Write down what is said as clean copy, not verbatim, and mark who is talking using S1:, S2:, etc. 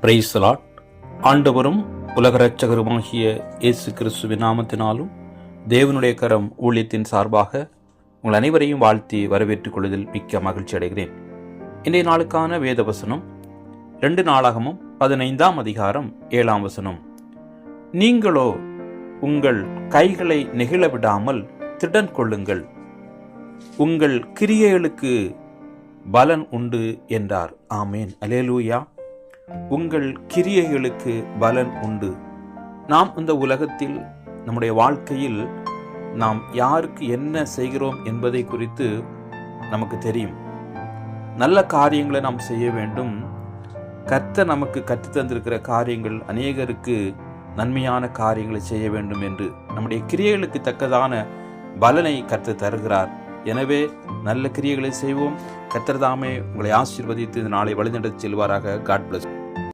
S1: Praise the Lord. ஆண்டவரும் உலக இரட்சகருமாகிய இயேசு கிறிஸ்துவின் நாமத்தினாலும் தேவனுடைய கரம் ஊழியத்தின் சார்பாக உங்கள் அனைவரையும் வாழ்த்தி வரவேற்றுக் கொள்வதில் மிக்க மகிழ்ச்சி அடைகிறேன். இன்றைய நாளுக்கான வேத வசனம் 2 நாளாகமம் 15ஆம் அதிகாரம் 7ஆம் வசனம். நீங்களோ உங்கள் கைகளை நெகிழ விடாமல் திடன் கொள்ளுங்கள், உங்கள் கிரியைகளுக்கு பலன் உண்டு என்றார். ஆமேன். அல்லேலூயா. உங்கள் கிரியைகளுக்கு பலன் உண்டு. நாம் இந்த உலகத்தில் நம்முடைய வாழ்க்கையில் நாம் யாருக்கு என்ன செய்கிறோம் என்பதை குறித்து நமக்கு தெரியும். நல்ல காரியங்களை நாம் செய்ய வேண்டும். கர்த்தர் நமக்கு கற்றுத் தந்திருக்கிற காரியங்கள் அநேகருக்கு நன்மையான காரியங்களை செய்ய வேண்டும் என்று நம்முடைய கிரியைகளுக்கு தக்கதான பலனை கர்த்தர் தருகிறார். எனவே நல்ல கிரியைகளை செய்வோம். கர்த்தர் தாமே உங்களை ஆசீர்வதித்து இந்த நாளை வழிநடத்தி செல்வாராக. God plus.